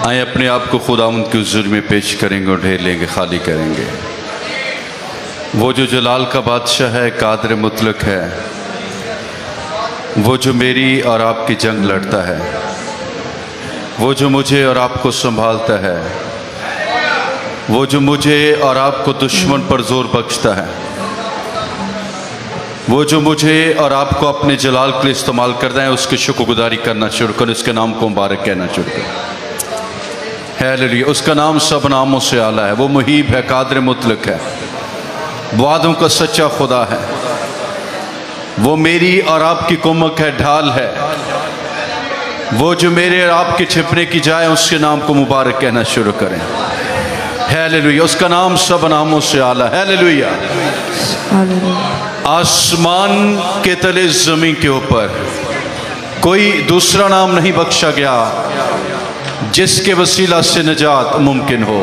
आए अपने आप को खुदावंद के हुज़ूर में पेश करेंगे और ढेर लेंगे, खाली करेंगे। वो जो जलाल का बादशाह है, कादर मुतलक है, वो जो मेरी और आपकी जंग लड़ता है, वो जो मुझे और आपको संभालता है, वो जो मुझे और आपको दुश्मन पर जोर बख्शता है, वो जो मुझे और आपको अपने जलाल के लिए इस्तेमाल करता है, उसकी शुक्रगुजारी करना शुरू करें, उसके नाम को मुबारक कहना शुरू करें। हालेलुया। उसका नाम सब नामों से आला है। वो मुहीब है, कादर मुतलक है, वादों का सच्चा खुदा है। वो मेरी और आपकी कुमक है, ढाल है। वो जो मेरे और आपके छिपने की जाए, उसके नाम को मुबारक कहना शुरू करें। हालेलुया। उसका नाम सब नामों से आला है। हालेलुया। आसमान के तले जमीन के ऊपर कोई दूसरा नाम नहीं बख्शा गया जिसके वसीला से निजात मुमकिन हो।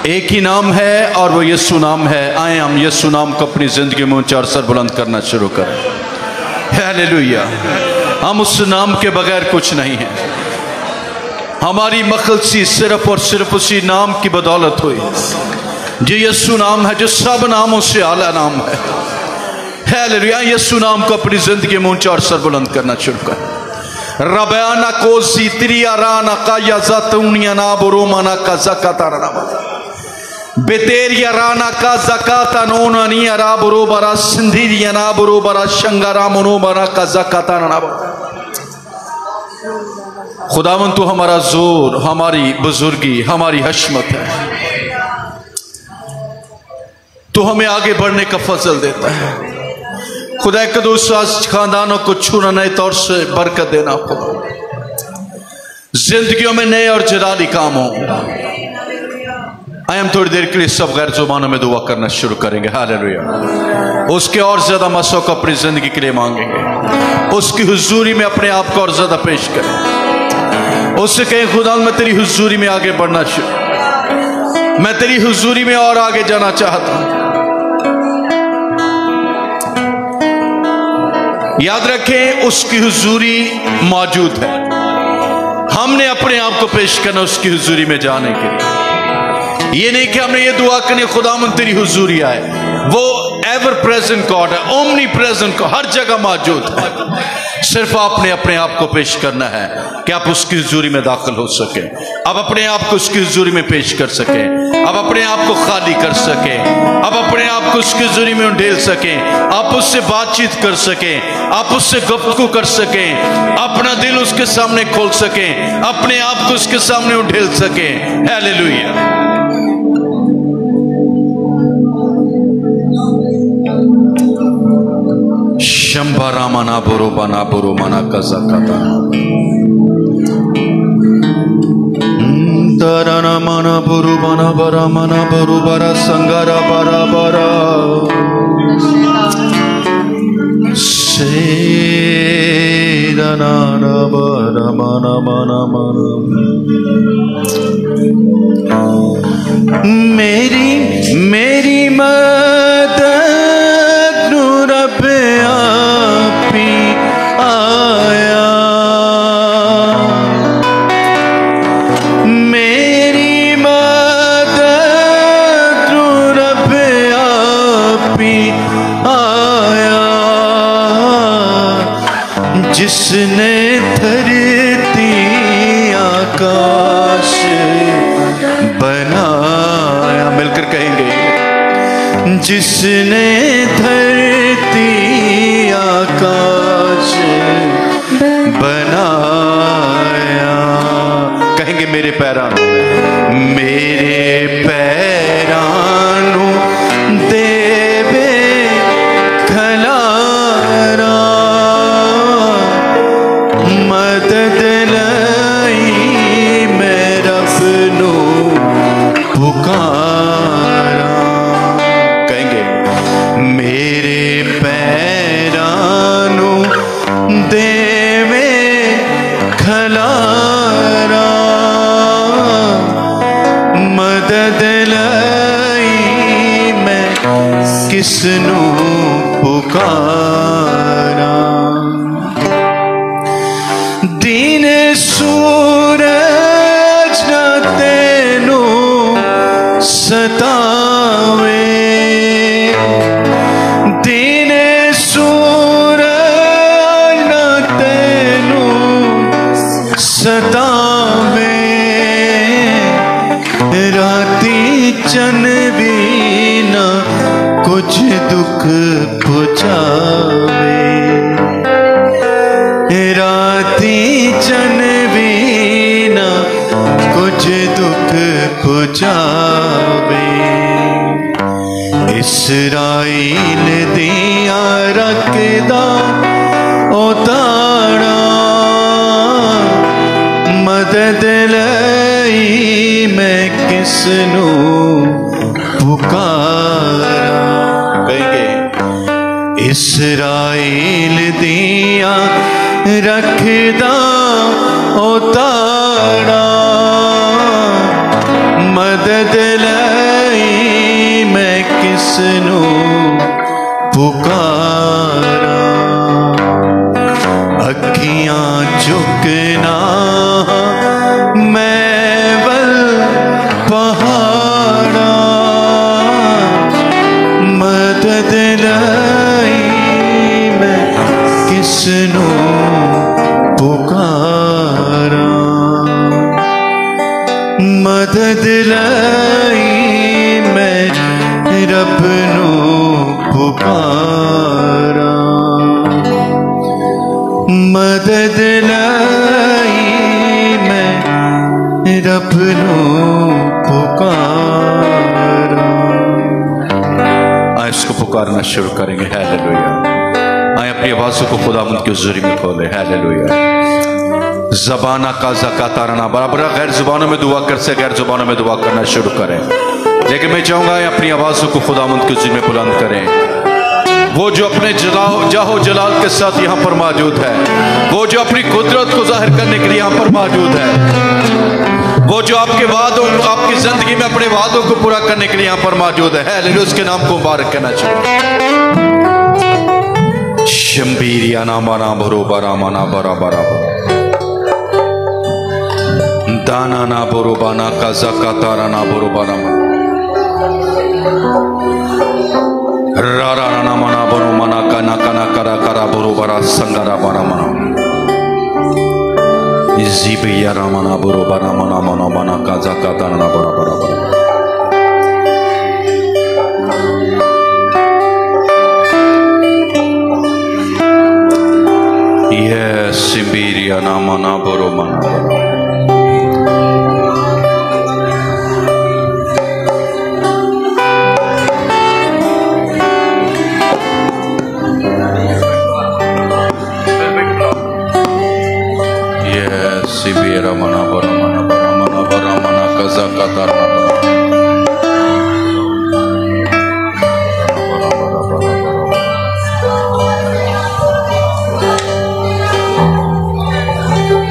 एक ही नाम है और वो यीशु नाम है। आए हम यीशु नाम को अपनी जिंदगी में ऊंचा और सर बुलंद करना शुरू करें। हालेलुया। हम उस नाम के बगैर कुछ नहीं है। हमारी मखलसी सिर्फ और सिर्फ उसी नाम की बदौलत हुई जो यीशु नाम है, जो सब नामों से आला नाम है। हालेलुया। यीशु नाम को अपनी जिंदगी में ऊंचा और सर बुलंद करना शुरू करें। रबयाना को सीत्रिया राना का या ज़ातूनिया ना बुरोमाना का ज़काता राना बेतेरिया राना का ज़काता नोनानिया रा बुरोबरा सिंधिरिया ना बुरोबरा शंगारा मनोबरा का ज़काता राना। खुदावन तू हमारा जोर, हमारी बुजुर्गी, हमारी हशमत है। तू हमें आगे बढ़ने का फजल देता है। खुदा कदूस आज खानदानों को छूना, नए तौर से बरकत देना, जिंदगियों में नए और जलाली काम हो। आए हम थोड़ी देर के लिए सब गैर जुबानों में दुआ करना शुरू करेंगे। हालेलुया। उसके और ज्यादा मसों को अपनी जिंदगी के लिए मांगेंगे। उसकी हुजूरी में अपने आप को और ज्यादा पेश करें। उससे कहें खुदा मैं तेरी हुजूरी में आगे बढ़ना शुरू, मैं तेरी हुजूरी में और आगे जाना चाहता हूं। याद रखें उसकी हुजूरी मौजूद है। हमने अपने आप को पेश करना उसकी हुजूरी में जाने के लिए। ये नहीं कि हमने ये दुआ करनी खुदावंद तेरी हुजूरी आए। वो एवर प्रेजेंट गॉड है, ओमनी प्रेजेंट, को हर जगह मौजूद है। सिर्फ आपने अपने आप को पेश करना है कि आप उसकी हुजूरी में दाखिल हो सके। अब अपने आप को उसकी हुजूरी में पेश कर सके। अब अपने आप को खाली कर सके। अब अपने आप को उसकी हुजूरी में उंडेल सके। आप उससे बातचीत कर सके। आप उससे गुफ्तगू कर सके। अपना दिल उसके सामने खोल सके। अपने आप को उसके सामने उंडेल सके। हालेलुया। शंभरा मना बुरो मना कज़काता तरना मना बुरो बरा संगारा बरा बरा सेरना बरा मना मना मना। मेरी मदद जिसने धरती आकाश बनाया, मिलकर कहेंगे जिसने धरती आकाश बनाया। कहेंगे मेरे पैरानों, मेरे पैरानों देवे खलारा मदद लाई मैं रब नू पुकारा। कहेंगे मेरे पैरानू देवे खलारा मदद लाई मैं किसनू पुकारा। दीन सूरत राती चन भी न कुछ दुख पुछावे, राती चन भी न कुछ दुख पुछावे। इसराइल दिया रखदा उतारा, मदद लई मैं किसनू पुकारा। कहेंगे इसराइल दिया रखदा उतारा, मदद लई मैं किसनू पुकारा। अखियां झुकना मैं वल पहाड़ा, मदद लाई मैं किसनू पुकारा, मदद लाई मैं रब नू पुकारा, मदद लाई मैं रब नू पुकारा। आए इसको पुकारना शुरू करेंगे। हालेलुया। आए अपनी आवाज़ों को खुदावंद की हुज़ूरी में खोले। हालेलुया। ज़बाना का ज़का तारना बराबर, गैर ज़ुबानों में दुआ कर से गैर ज़ुबानों में दुआ करना शुरू करें। लेकिन मैं चाहूँगा अपनी आवाज़ों को खुदावंद की हुज़ूरी में बुलंद करें। वो जो अपने जाहो जलाल के साथ यहाँ पर मौजूद है, वो जो अपनी कुदरत को जाहिर करने के लिए यहाँ पर मौजूद है, वो जो आपके वादों, आपकी जिंदगी में अपने वादों को पूरा करने के लिए यहाँ पर मौजूद है। हालेलुया। उसके नाम को मुबारक कहना चाहिए। शंबीरिया नामाना भरो बरा मना बरा बरा दाना ना बोरो बाना का ज़का तारा ना बोरो बाना रारा ना मना बोरो मना का ना करा करा बोरो बरा संगरा बरा मना ज़िबिया रामना बोरो बरा मना मना मना का ज़का तारा ना बरा बरा बरा। ये सिबिरिया ना मना बोरो मना बरा। Sibira mana bara mana kaza katar mana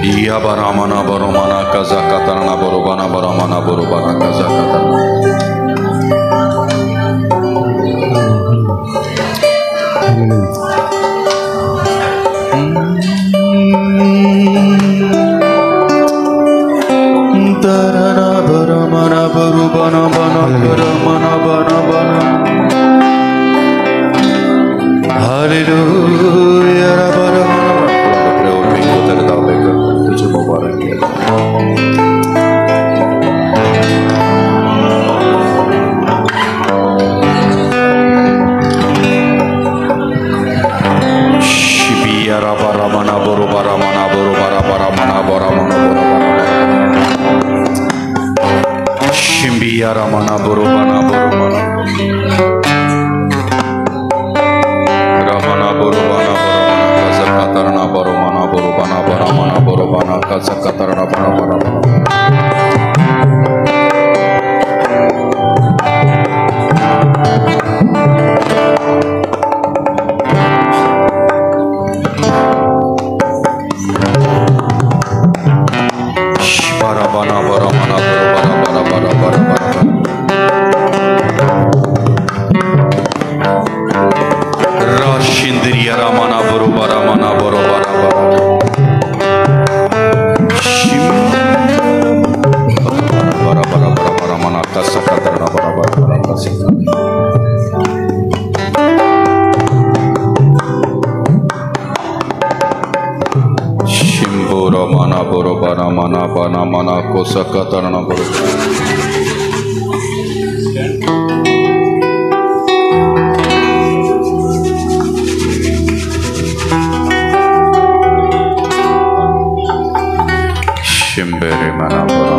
iya bara mana kaza katar na bara mana kaza katar. Haleluya. तुझे मुबारक किया। Shibiya bara mana boru bara mana boru bara bara mana bora mana bora Shibiya mana boru mana boru mana ramana boru mana bora mana kaza katarna boru mana boru mana bora mana boru mana kaza katarna bora bora राबाना मना को सकतरना बरो शिम्बेरे मना बरा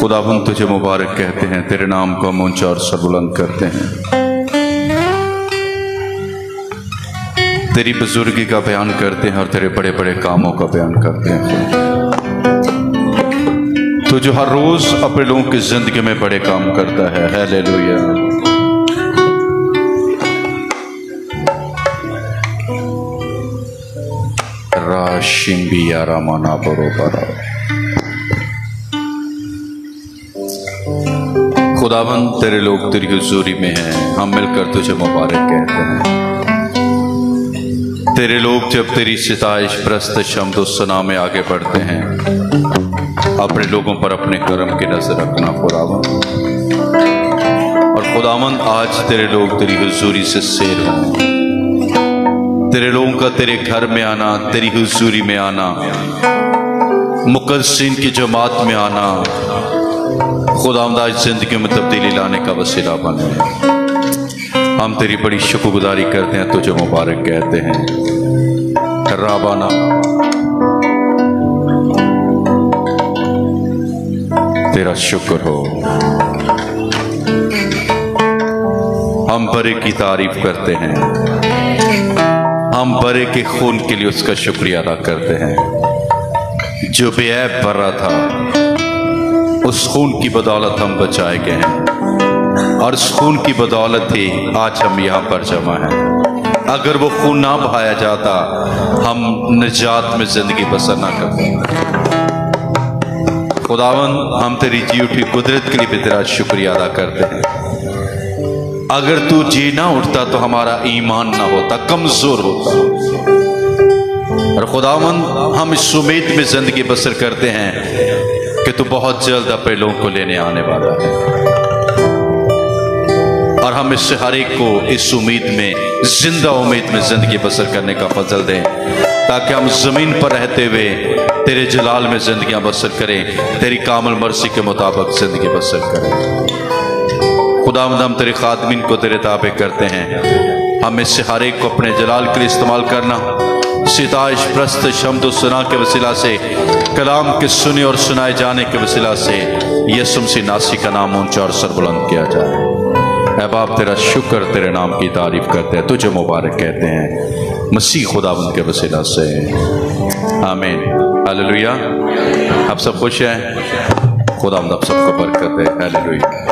खुदावंद तुझे मुबारक कहते हैं, तेरे नाम को हम ऊंचा और सरबुलंद करते हैं। तेरी बुजुर्गी का बयान करते हैं और तेरे बड़े बड़े कामों का बयान करते हैं। तू जो हर रोज अपने लोगों की जिंदगी में बड़े काम करता है। हालेलुया। राशिम्बिया रामाना बरोबरा। खुदावंद तेरे लोग तेरी हुजूरी में हैं, हम मिलकर तुझे मुबारक कहते हैं। तेरे लोग जब तेरी सिताइश प्रस्त शम्द सना में आगे बढ़ते हैं, अपने लोगों पर अपने करम की नजर रखना खुदावंद। और खुदावंद आज तेरे लोग तेरी हुजूरी से सैर हों, तेरे लोगों का तेरे घर में आना, तेरी हुजूरी में आना, मुकद्दसीन की जमात में आना खुदावंद आज जिंदगी में तब्दीली लाने का वसीला बने। हम तेरी बड़ी शुक्रगुजारी करते हैं, तुझे मुबारक कहते हैं। राबाना तेरा शुक्र हो। हम बरे की तारीफ करते हैं, हम बरे के खून के लिए उसका शुक्रिया अदा करते हैं जो बेऐब भरा था। उस खून की बदौलत हम बचाए गए हैं और उस खून की बदौलत ही आज हम यहाँ पर जमा हैं। अगर वो खून ना बहाया जाता हम निजात में जिंदगी बसर ना करते। खुदावंद हम तेरी जी उठी कुदरत के लिए भी तेरा शुक्रिया अदा करते हैं। अगर तू जी ना उठता तो हमारा ईमान ना होता, कमजोर होता। और खुदावंद हम इस उम्मीद में जिंदगी बसर करते हैं कि तू बहुत जल्द अपने लोगों को लेने आने वाला है। और हम इससे हर एक को इस उम्मीद में, जिंदा उम्मीद में जिंदगी बसर करने का फजल दें, ताकि हम जमीन पर रहते हुए तेरे जलाल में जिंदगियां बसर करें, तेरी कामल मर्सी के मुताबिक जिंदगी बसर करें। खुदावंद हम तेरे खादमीन को तेरे ताबे करते हैं, हम इससे हर एक को अपने जलाल के लिए इस्तेमाल करना, सिताइश प्रस्त शम्द सुना के वसीला से, कलाम के सुने और सुनाए जाने के वसीला से यीशु मसीह नासी का नाम ऊंचा और सरबुलंद किया जाए। ऐ बाप तेरा शुक्र, तेरे नाम की तारीफ करते हैं, तुझे मुबारक कहते हैं मसीह खुदावंद के वसीला से। आमीन। हालेलुया। आप सब खुश हैं? खुदावंद आप सबको बरकत दे। हालेलुया।